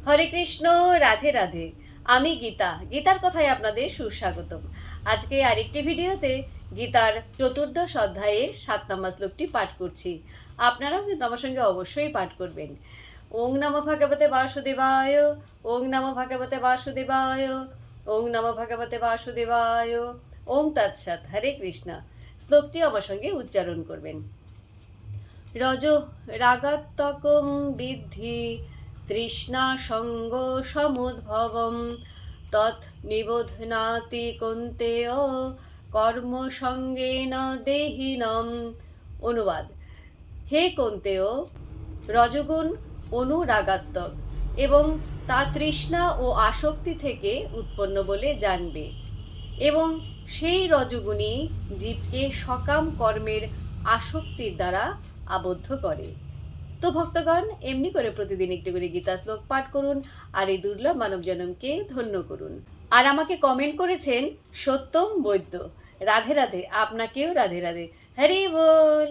হরে কৃষ্ণ, রাধে রাধে। আমি গীতা, গীতার কথায় আপনাদের সুস্বাগতম। আজকে আরেকটি ভিডিওতে গীতার চতুর্দশ অধ্যায়ের 7 নম্বর শ্লোকটি পাঠ করছি। আপনারাও কিন্তু আমার সঙ্গে অবশ্যই পাঠ করবেন। ওং নমো ভগবতে বাসুদেবায়, ওং নমো ভগবতে বাসুদেবায়, ওং নমো ভগবতে বাসুদেবায়, ওং তৎসৎ। হরে কৃষ্ণ। শ্লোকটি আমার সঙ্গে উচ্চারণ করবেন। রজ রাগাত্মকম বিদ্ধি তৃষ্ণা সঙ্গ সমুদ্ভবম তৎ নিবোধনাতি কন্তেয় কর্মসঙ্গেন দেহিনম। অনুবাদ: হে কন্তেয়, রজগুণ অনুরাগাত্মক এবং তা তৃষ্ণা ও আসক্তি থেকে উৎপন্ন বলে জানবে, এবং সেই রজগুণই জীবকে সকাম কর্মের আসক্তির দ্বারা আবদ্ধ করে। তো ভক্তগণ, এমনি করে প্রতিদিন একটু করে গীতা শ্লোক পাঠ করুন আর এই দুর্লভ মানব জন্মকে ধন্য করুন। আর আমাকে কমেন্ট করেছেন সত্যম বৈদ্য। রাধে রাধে, আপনাকেও রাধে রাধে। হরি বল।